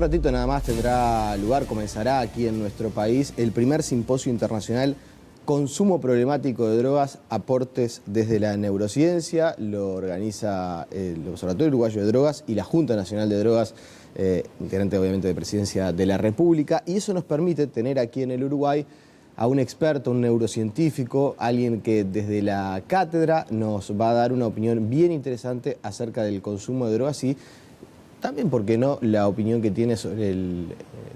ratito nada más tendrá lugar, comenzará aquí en nuestro país el primer simposio internacional Consumo problemático de drogas, aportes desde la neurociencia. Lo organiza el Observatorio Uruguayo de Drogas y la Junta Nacional de Drogas, integrante obviamente de Presidencia de la República. Y eso nos permite tener aquí en el Uruguay a un experto, un neurocientífico, alguien que desde la cátedra nos va a dar una opinión bien interesante acerca del consumo de drogas y también, ¿por qué no?, la opinión que tiene sobre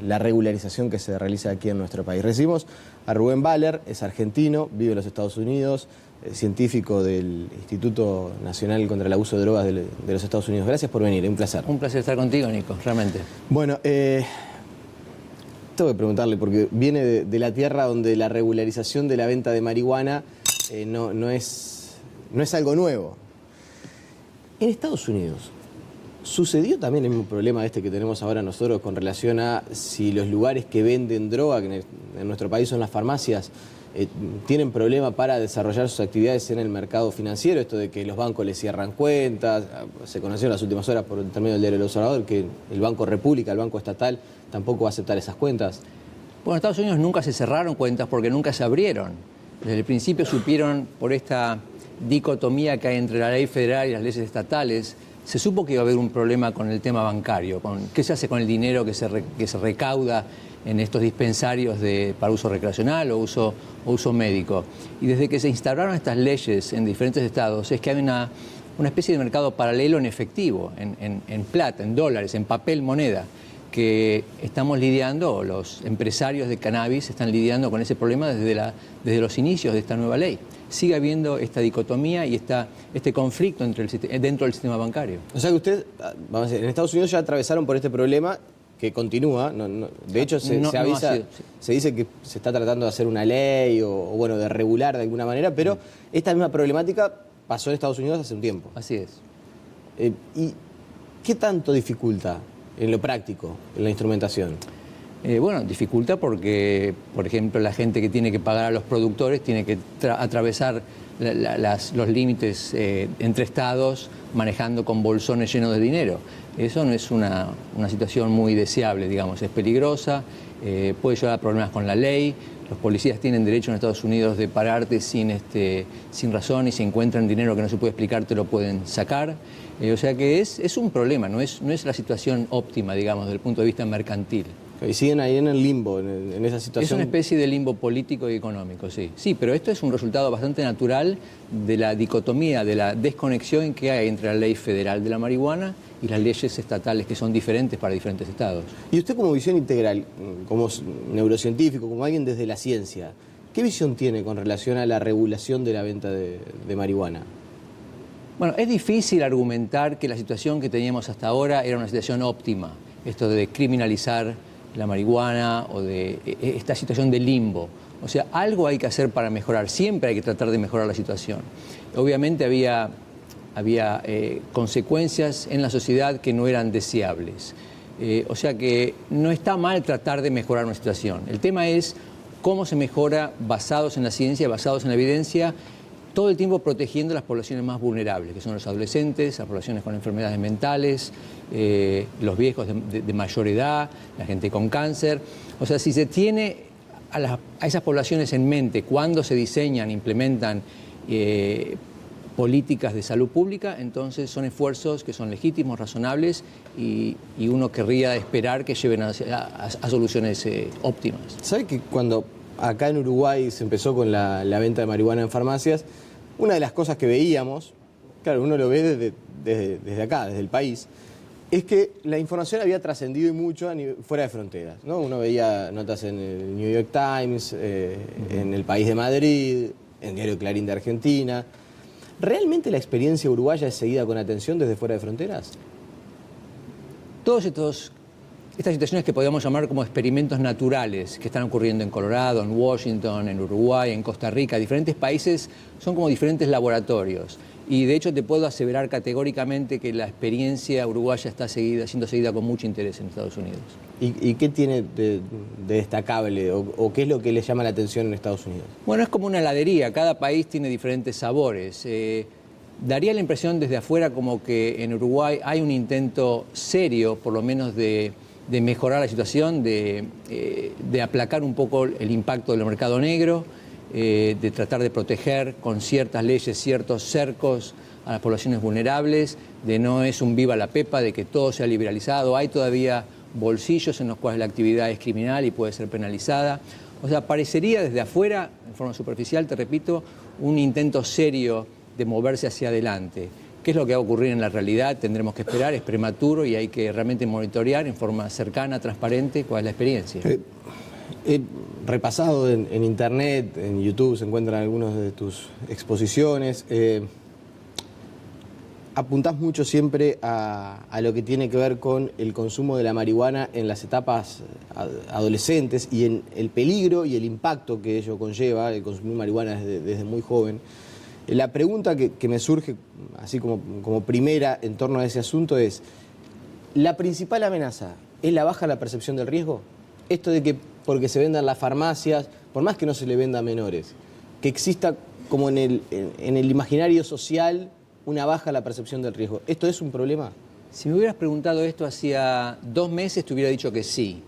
la regularización que se realiza aquí en nuestro país. Recibimos a Rubén Baller, es argentino, vive en los Estados Unidos, científico del Instituto Nacional contra el Abuso de Drogas de los Estados Unidos. Gracias por venir, un placer. Un placer estar contigo, Nico, realmente. Bueno, tengo que preguntarle, porque viene de la tierra donde la regularización de la venta de marihuana no es algo nuevo. En Estados Unidos, ¿sucedió también el mismo problema que tenemos ahora nosotros con relación a si los lugares que venden droga, que en nuestro país son las farmacias, tienen problema para desarrollar sus actividades en el mercado financiero? Esto de que los bancos les cierran cuentas, se conoció en las últimas horas por intermedio del diario El Observador que el Banco República, el Banco Estatal, tampoco va a aceptar esas cuentas. Bueno, en Estados Unidos nunca se cerraron cuentas porque nunca se abrieron. Desde el principio supieron, por esta dicotomía que hay entre la ley federal y las leyes estatales, se supo que iba a haber un problema con el tema bancario, con qué se hace con el dinero que se recauda en estos dispensarios para uso recreacional o uso médico. Y desde que se instauraron estas leyes en diferentes estados, es que hay una especie de mercado paralelo en efectivo, en plata, en dólares, en papel, moneda, que estamos lidiando, los empresarios de cannabis están lidiando con ese problema desde los inicios de esta nueva ley. Sigue habiendo esta dicotomía y este conflicto dentro del sistema bancario. O sea que usted, vamos a decir, en Estados Unidos ya atravesaron por este problema que continúa. De hecho, se avisa, se dice que se está tratando de hacer una ley o bueno, de regular de alguna manera, pero esta misma problemática pasó en Estados Unidos hace un tiempo. Así es. ¿Y qué tanto dificulta en lo práctico, en la instrumentación? Bueno, dificulta porque, por ejemplo, la gente que tiene que pagar a los productores tiene que atravesar los límites entre estados manejando con bolsones llenos de dinero. Eso no es una situación muy deseable, digamos, es peligrosa, puede llevar a problemas con la ley. Los policías tienen derecho en Estados Unidos de pararte sin razón y si encuentran dinero que no se puede explicar te lo pueden sacar. O sea que es un problema, no es la situación óptima, digamos, desde el punto de vista mercantil. Y siguen ahí en el limbo, en esa situación. Es una especie de limbo político y económico, sí. Sí, pero esto es un resultado bastante natural de la dicotomía, de la desconexión que hay entre la ley federal de la marihuana y las leyes estatales que son diferentes para diferentes estados. Y usted, como visión integral, como neurocientífico, como alguien desde la ciencia, ¿qué visión tiene con relación a la regulación de la venta de marihuana? Bueno, es difícil argumentar que la situación que teníamos hasta ahora era una situación óptima, esto de criminalizar la marihuana o de esta situación de limbo. O sea, algo hay que hacer para mejorar, siempre hay que tratar de mejorar la situación. Obviamente había consecuencias en la sociedad que no eran deseables. O sea que no está mal tratar de mejorar una situación. El tema es cómo se mejora basados en la ciencia, basados en la evidencia, todo el tiempo protegiendo a las poblaciones más vulnerables, que son los adolescentes, las poblaciones con enfermedades mentales, los viejos de mayor edad, la gente con cáncer. O sea, si se tiene a esas poblaciones en mente cuando se diseñan, implementan políticas de salud pública, entonces son esfuerzos que son legítimos, razonables y uno querría esperar que lleven a soluciones óptimas. ¿Sabe que cuando acá en Uruguay se empezó con la venta de marihuana en farmacias, una de las cosas que veíamos, claro, uno lo ve desde acá, desde el país, es que la información había trascendido y mucho fuera de fronteras, ¿no? Uno veía notas en el New York Times, en El País de Madrid, en el diario Clarín de Argentina. ¿Realmente la experiencia uruguaya es seguida con atención desde fuera de fronteras? Estas situaciones que podríamos llamar como experimentos naturales que están ocurriendo en Colorado, en Washington, en Uruguay, en Costa Rica, diferentes países son como diferentes laboratorios. Y de hecho te puedo aseverar categóricamente que la experiencia uruguaya está siendo seguida con mucho interés en Estados Unidos. ¿Y qué tiene de destacable o qué es lo que le llama la atención en Estados Unidos? Bueno, es como una heladería, cada país tiene diferentes sabores. Daría la impresión desde afuera como que en Uruguay hay un intento serio, por lo menos de mejorar la situación, de aplacar un poco el impacto del mercado negro, de tratar de proteger con ciertas leyes, ciertos cercos a las poblaciones vulnerables, de no es un viva la pepa, de que todo sea liberalizado. Hay todavía bolsillos en los cuales la actividad es criminal y puede ser penalizada. O sea, parecería desde afuera, en forma superficial, te repito, un intento serio de moverse hacia adelante. ¿Qué es lo que va a ocurrir en la realidad? Tendremos que esperar, es prematuro y hay que realmente monitorear en forma cercana, transparente, cuál es la experiencia. He repasado en internet, en YouTube se encuentran algunas de tus exposiciones. Apuntás mucho siempre a lo que tiene que ver con el consumo de la marihuana en las etapas adolescentes y en el peligro y el impacto que ello conlleva, el consumir marihuana desde muy joven. La pregunta que me surge, así como primera en torno a ese asunto es, ¿la principal amenaza es la baja en la percepción del riesgo? Esto de que porque se vendan las farmacias, por más que no se le venda a menores, que exista como en el imaginario social una baja en la percepción del riesgo. ¿Esto es un problema? Si me hubieras preguntado esto hacía 2 meses, te hubiera dicho que sí.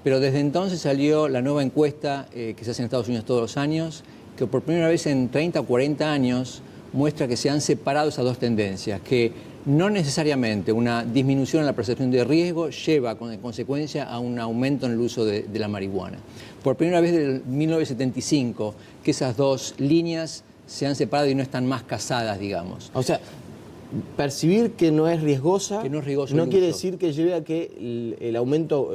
Pero desde entonces salió la nueva encuesta que se hace en Estados Unidos todos los años, que por primera vez en 30 o 40 años muestra que se han separado esas dos tendencias, que no necesariamente una disminución en la percepción de riesgo lleva en consecuencia a un aumento en el uso de la marihuana. Por primera vez desde 1975 que esas dos líneas se han separado y no están más casadas, digamos. O sea, percibir que no es riesgosa, no quiere decir que lleve a que el aumento,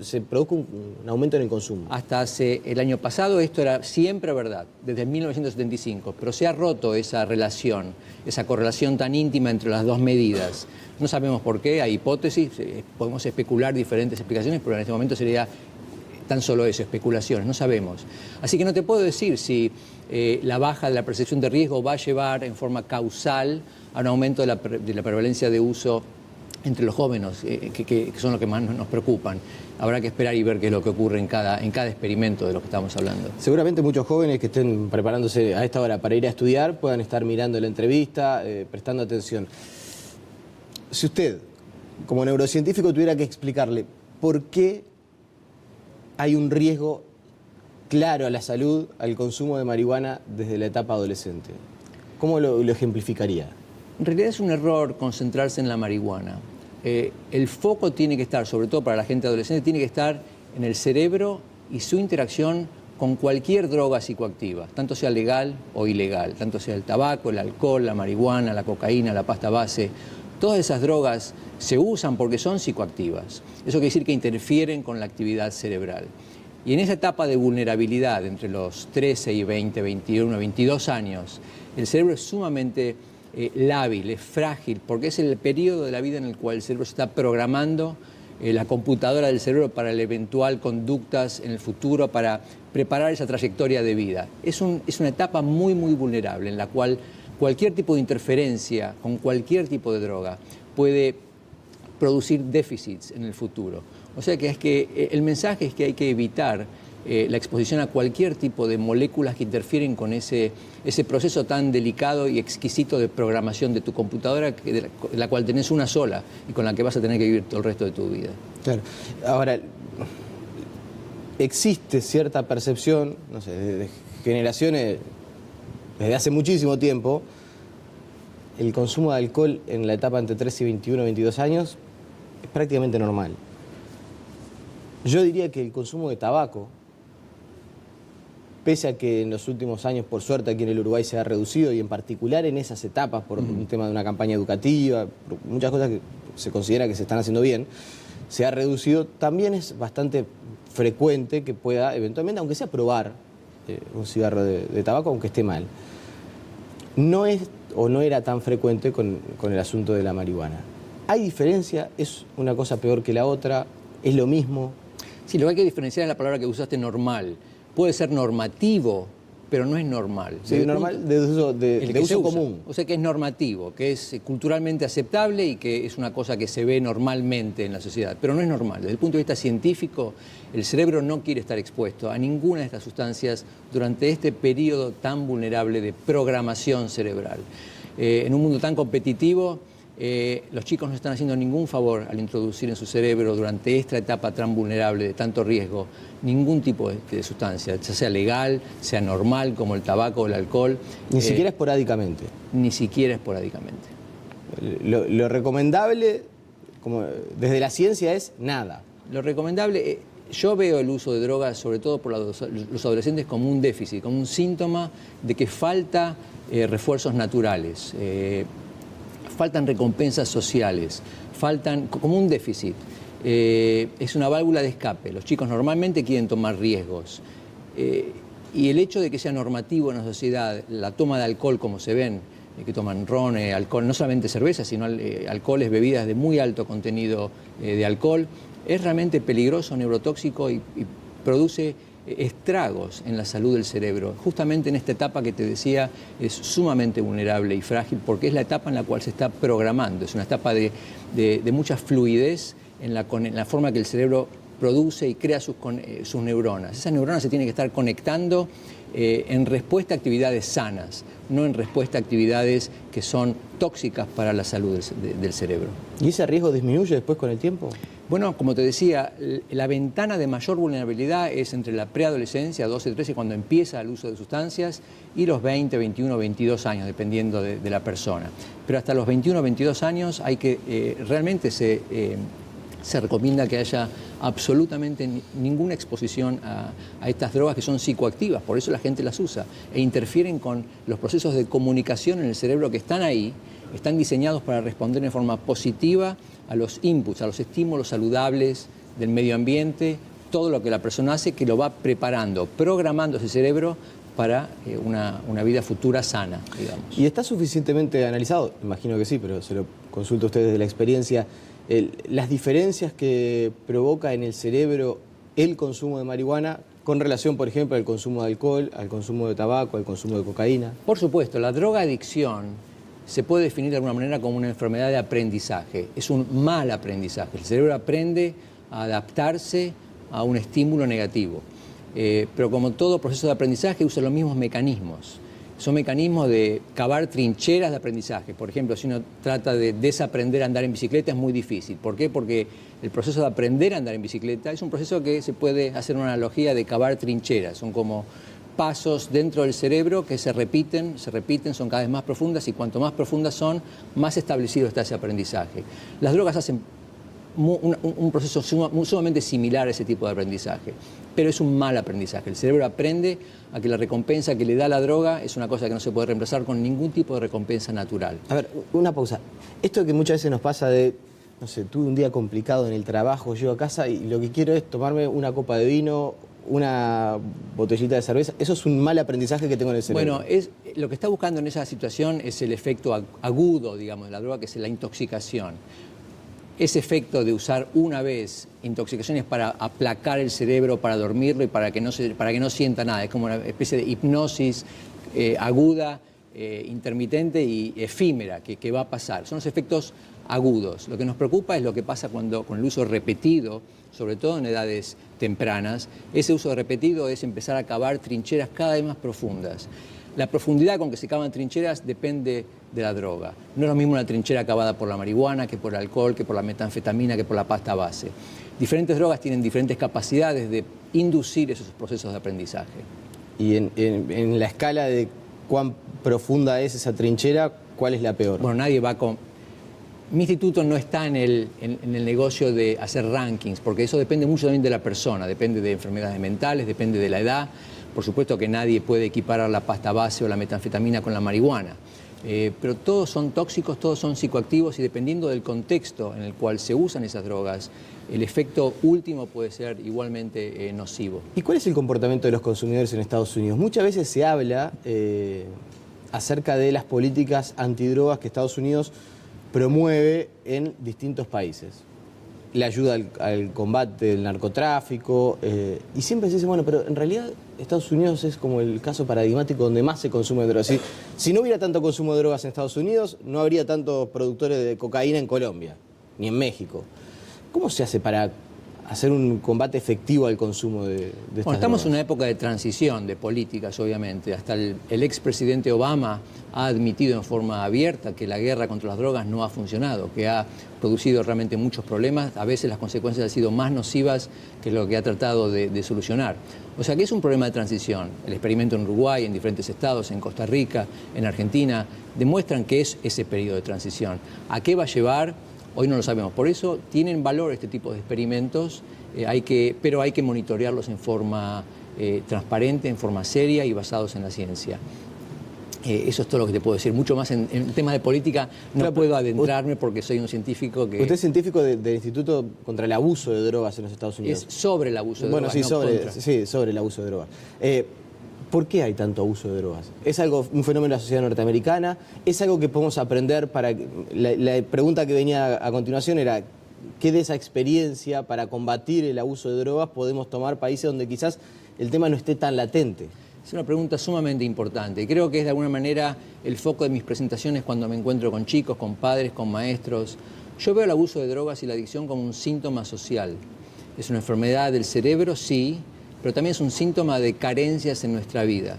se produzca un aumento en el consumo. Hasta hace el año pasado esto era siempre verdad, desde 1975, pero se ha roto esa relación, esa correlación tan íntima entre las dos medidas. No sabemos por qué, hay hipótesis, podemos especular diferentes explicaciones, pero en este momento sería tan solo eso, especulaciones, no sabemos. Así que no te puedo decir si la baja de la percepción de riesgo va a llevar en forma causal a un aumento de la prevalencia de uso entre los jóvenes, que son los que más nos preocupan. Habrá que esperar y ver qué es lo que ocurre en cada experimento de lo que estamos hablando. Seguramente muchos jóvenes que estén preparándose a esta hora para ir a estudiar puedan estar mirando la entrevista, prestando atención. Si usted, como neurocientífico, tuviera que explicarle por qué hay un riesgo claro a la salud al consumo de marihuana desde la etapa adolescente, ¿cómo lo ejemplificaría? En realidad es un error concentrarse en la marihuana. El foco tiene que estar, sobre todo para la gente adolescente, tiene que estar en el cerebro y su interacción con cualquier droga psicoactiva, tanto sea legal o ilegal, tanto sea el tabaco, el alcohol, la marihuana, la cocaína, la pasta base. Todas esas drogas se usan porque son psicoactivas. Eso quiere decir que interfieren con la actividad cerebral. Y en esa etapa de vulnerabilidad, entre los 13 y 20, 21, 22 años, el cerebro es sumamente lábil, es frágil, porque es el periodo de la vida en el cual el cerebro se está programando la computadora del cerebro para el eventual conductas en el futuro, para preparar esa trayectoria de vida. Es una etapa muy, muy vulnerable, en la cual cualquier tipo de interferencia con cualquier tipo de droga puede producir déficits en el futuro. O sea que el mensaje es que hay que evitar la exposición a cualquier tipo de moléculas que interfieren con ese proceso tan delicado y exquisito de programación de tu computadora, de la cual tenés una sola y con la que vas a tener que vivir todo el resto de tu vida. Claro. Ahora, existe cierta percepción, no sé, de generaciones, desde hace muchísimo tiempo, el consumo de alcohol en la etapa entre 13 y 21, 22 años es prácticamente normal. Yo diría que el consumo de tabaco, pese a que en los últimos años, por suerte, aquí en el Uruguay se ha reducido, y en particular en esas etapas, por un tema de una campaña educativa, por muchas cosas que se considera que se están haciendo bien, se ha reducido, también es bastante frecuente que pueda, eventualmente, aunque sea probar un cigarro de tabaco, aunque esté mal. No es o no era tan frecuente con el asunto de la marihuana. ¿Hay diferencia? ¿Es una cosa peor que la otra? ¿Es lo mismo? Sí, lo que hay que diferenciar es la palabra que usaste, normal. Puede ser normativo, pero no es normal. Sí, normal de uso común. O sea, que es normativo, que es culturalmente aceptable y que es una cosa que se ve normalmente en la sociedad, pero no es normal. Desde el punto de vista científico, el cerebro no quiere estar expuesto a ninguna de estas sustancias durante este periodo tan vulnerable de programación cerebral. En un mundo tan competitivo, los chicos no están haciendo ningún favor al introducir en su cerebro durante esta etapa tan vulnerable, de tanto riesgo, ningún tipo de sustancia, ya sea legal, sea normal, como el tabaco o el alcohol. Ni siquiera esporádicamente. Ni siquiera esporádicamente. Lo recomendable, como desde la ciencia, es nada. Lo recomendable, yo veo el uso de drogas, sobre todo por los adolescentes, como un déficit, como un síntoma de que falta refuerzos naturales. Faltan recompensas sociales, faltan como un déficit. Es una válvula de escape. Los chicos normalmente quieren tomar riesgos. Y el hecho de que sea normativo en la sociedad la toma de alcohol, como se ven, que toman ron, alcohol, no solamente cerveza, sino alcoholes, bebidas de muy alto contenido de alcohol, es realmente peligroso, neurotóxico y produce estragos en la salud del cerebro. Justamente en esta etapa que te decía es sumamente vulnerable y frágil porque es la etapa en la cual se está programando. Es una etapa de mucha fluidez en la forma que el cerebro produce y crea sus neuronas. Esas neuronas se tienen que estar conectando en respuesta a actividades sanas, no en respuesta a actividades que son tóxicas para la salud del cerebro. ¿Y ese riesgo disminuye después con el tiempo? Bueno, como te decía, la ventana de mayor vulnerabilidad es entre la preadolescencia, 12, 13, cuando empieza el uso de sustancias, y los 20, 21, 22 años, dependiendo de la persona. Pero hasta los 21, 22 años hay que realmente se recomienda que haya absolutamente ninguna exposición a estas drogas que son psicoactivas, por eso la gente las usa, e interfieren con los procesos de comunicación en el cerebro que están ahí, están diseñados para responder en forma positiva a los inputs, a los estímulos saludables del medio ambiente, todo lo que la persona hace que lo va preparando, programando ese cerebro para una vida futura sana, digamos. ¿Y está suficientemente analizado? Imagino que sí, pero se lo consulto a ustedes desde la experiencia. Las diferencias que provoca en el cerebro el consumo de marihuana con relación, por ejemplo, al consumo de alcohol, al consumo de tabaco, al consumo de cocaína. Por supuesto, la drogadicción se puede definir de alguna manera como una enfermedad de aprendizaje. Es un mal aprendizaje. El cerebro aprende a adaptarse a un estímulo negativo. Pero como todo proceso de aprendizaje usa los mismos mecanismos. Son mecanismos de cavar trincheras de aprendizaje. Por ejemplo, si uno trata de desaprender a andar en bicicleta es muy difícil. ¿Por qué? Porque el proceso de aprender a andar en bicicleta es un proceso que se puede hacer una analogía de cavar trincheras. Son como pasos dentro del cerebro que se repiten, son cada vez más profundas y cuanto más profundas son, más establecido está ese aprendizaje. Las drogas hacen un proceso sumamente similar a ese tipo de aprendizaje, pero es un mal aprendizaje. El cerebro aprende a que la recompensa que le da la droga es una cosa que no se puede reemplazar con ningún tipo de recompensa natural. A ver, una pausa. Esto que muchas veces nos pasa de, no sé, tuve un día complicado en el trabajo, llego a casa y lo que quiero es tomarme una copa de vino, una botellita de cerveza, eso es un mal aprendizaje que tengo en el cerebro. Bueno, lo que está buscando en esa situación es el efecto agudo, digamos, de la droga, que es la intoxicación. Ese efecto de usar una vez intoxicaciones para aplacar el cerebro, para dormirlo y para que no sienta nada. Es como una especie de hipnosis aguda, intermitente y efímera que va a pasar. Son los efectos agudos. Lo que nos preocupa es lo que pasa con el uso repetido, sobre todo en edades tempranas. Ese uso repetido es empezar a cavar trincheras cada vez más profundas. La profundidad con que se cavan trincheras depende de la droga. No es lo mismo una trinchera cavada por la marihuana que por el alcohol, que por la metanfetamina, que por la pasta base. Diferentes drogas tienen diferentes capacidades de inducir esos procesos de aprendizaje. Y en la escala de cuán profunda es esa trinchera, ¿cuál es la peor? Bueno, nadie va con... Mi instituto no está en el negocio de hacer rankings, porque eso depende mucho también de la persona, depende de enfermedades mentales, depende de la edad. Por supuesto que nadie puede equiparar la pasta base o la metanfetamina con la marihuana. Pero todos son tóxicos, todos son psicoactivos y dependiendo del contexto en el cual se usan esas drogas, el efecto último puede ser igualmente nocivo. ¿Y cuál es el comportamiento de los consumidores en Estados Unidos? Muchas veces se habla acerca de las políticas antidrogas que Estados Unidos promueve en distintos países. La ayuda al combate del narcotráfico, y siempre se dice, bueno, pero en realidad Estados Unidos es como el caso paradigmático donde más se consume drogas. Si no hubiera tanto consumo de drogas en Estados Unidos, no habría tantos productores de cocaína en Colombia, ni en México. ¿Cómo se hace para hacer un combate efectivo al consumo de estas drogas? Estamos en una época de transición de políticas, obviamente. Hasta el expresidente Obama ha admitido en forma abierta que la guerra contra las drogas no ha funcionado, que ha producido realmente muchos problemas. A veces las consecuencias han sido más nocivas que lo que ha tratado de solucionar. O sea que es un problema de transición. El experimento en Uruguay, en diferentes estados, en Costa Rica, en Argentina, demuestran que es ese periodo de transición. ¿A qué va a llevar? Hoy no lo sabemos. Por eso tienen valor este tipo de experimentos, pero hay que monitorearlos en forma transparente, en forma seria y basados en la ciencia. Eso es todo lo que te puedo decir. Mucho más en temas de política no puedo adentrarme porque soy un científico que... Usted es científico del Instituto contra el Abuso de Drogas en los Estados Unidos. Es sobre el abuso de drogas, sí, no contra. Sí, sobre el abuso de drogas. ¿Por qué hay tanto abuso de drogas? ¿Es un fenómeno de la sociedad norteamericana? ¿Es algo que podemos aprender para...? La pregunta que venía a continuación era, ¿qué de esa experiencia para combatir el abuso de drogas podemos tomar países donde quizás el tema no esté tan latente? Es una pregunta sumamente importante. Creo que es de alguna manera el foco de mis presentaciones cuando me encuentro con chicos, con padres, con maestros. Yo veo el abuso de drogas y la adicción como un síntoma social. Es una enfermedad del cerebro, sí, pero también es un síntoma de carencias en nuestra vida,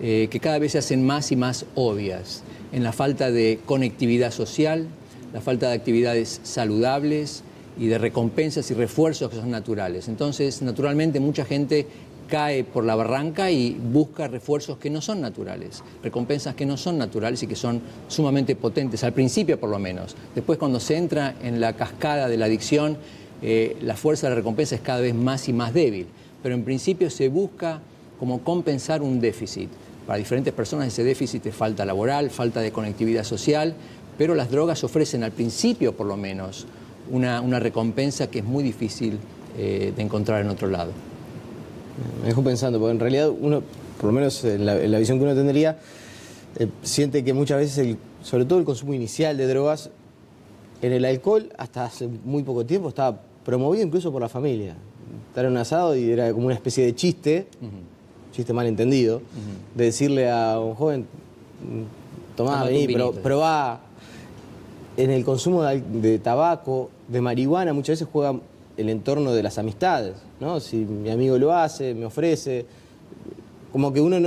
que cada vez se hacen más y más obvias, en la falta de conectividad social, la falta de actividades saludables y de recompensas y refuerzos que son naturales. Entonces, naturalmente, mucha gente cae por la barranca y busca refuerzos que no son naturales, recompensas que no son naturales y que son sumamente potentes, al principio por lo menos. Después, cuando se entra en la cascada de la adicción, la fuerza de la recompensa es cada vez más y más débil. Pero en principio se busca como compensar un déficit. Para diferentes personas ese déficit es falta laboral, falta de conectividad social, pero las drogas ofrecen al principio por lo menos una recompensa que es muy difícil de encontrar en otro lado. Me dejó pensando, porque en realidad uno, por lo menos en la visión que uno tendría, siente que muchas veces, sobre todo el consumo inicial de drogas, en el alcohol hasta hace muy poco tiempo estaba promovido incluso por la familia. Estar en un asado y era como una especie de chiste, chiste mal entendido, de decirle a un joven, tomá, vení, probá. En el consumo de tabaco, de marihuana, muchas veces juega el entorno de las amistades, ¿no? Si mi amigo lo hace, me ofrece, como que uno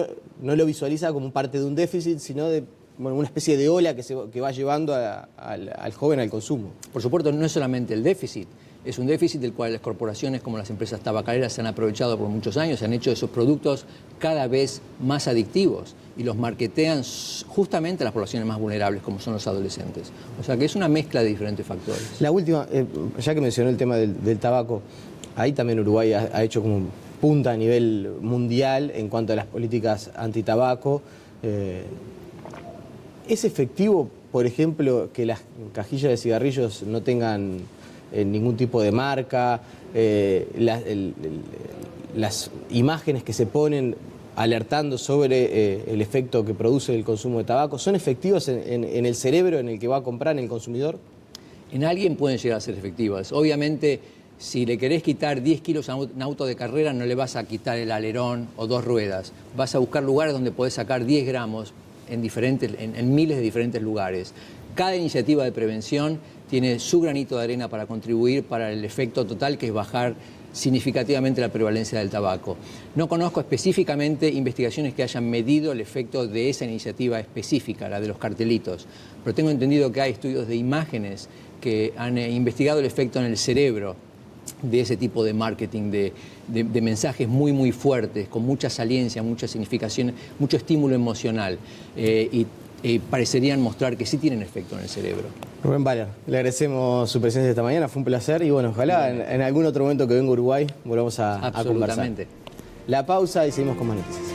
no lo visualiza como parte de un déficit, sino de una especie de ola que va llevando al joven al consumo. Por supuesto, no es solamente el déficit, es un déficit del cual las corporaciones como las empresas tabacaleras se han aprovechado por muchos años, se han hecho esos productos cada vez más adictivos y los marketean justamente a las poblaciones más vulnerables, como son los adolescentes. O sea que es una mezcla de diferentes factores. La última, ya que mencionó el tema del tabaco, ahí también Uruguay ha hecho como punta a nivel mundial en cuanto a las políticas antitabaco. ¿Es efectivo, por ejemplo, que las cajillas de cigarrillos no tengan ningún tipo de marca, las imágenes que se ponen alertando sobre el efecto que produce el consumo de tabaco, son efectivas en el cerebro en el que va a comprar el consumidor? En alguien pueden llegar a ser efectivas. Obviamente, si le querés quitar 10 kilos a un auto de carrera, no le vas a quitar el alerón o 2 ruedas. Vas a buscar lugares donde podés sacar 10 gramos en miles de diferentes lugares. Cada iniciativa de prevención tiene su granito de arena para contribuir para el efecto total, que es bajar significativamente la prevalencia del tabaco. No conozco específicamente investigaciones que hayan medido el efecto de esa iniciativa específica, la de los cartelitos, pero tengo entendido que hay estudios de imágenes que han investigado el efecto en el cerebro de ese tipo de marketing, de mensajes muy, muy fuertes, con mucha saliencia, mucha significación, mucho estímulo emocional, y parecerían mostrar que sí tienen efecto en el cerebro. Rubén Baller, le agradecemos su presencia esta mañana, fue un placer y bueno, ojalá en algún otro momento que venga a Uruguay volvamos a conversar. Absolutamente. La pausa y seguimos con más noticias.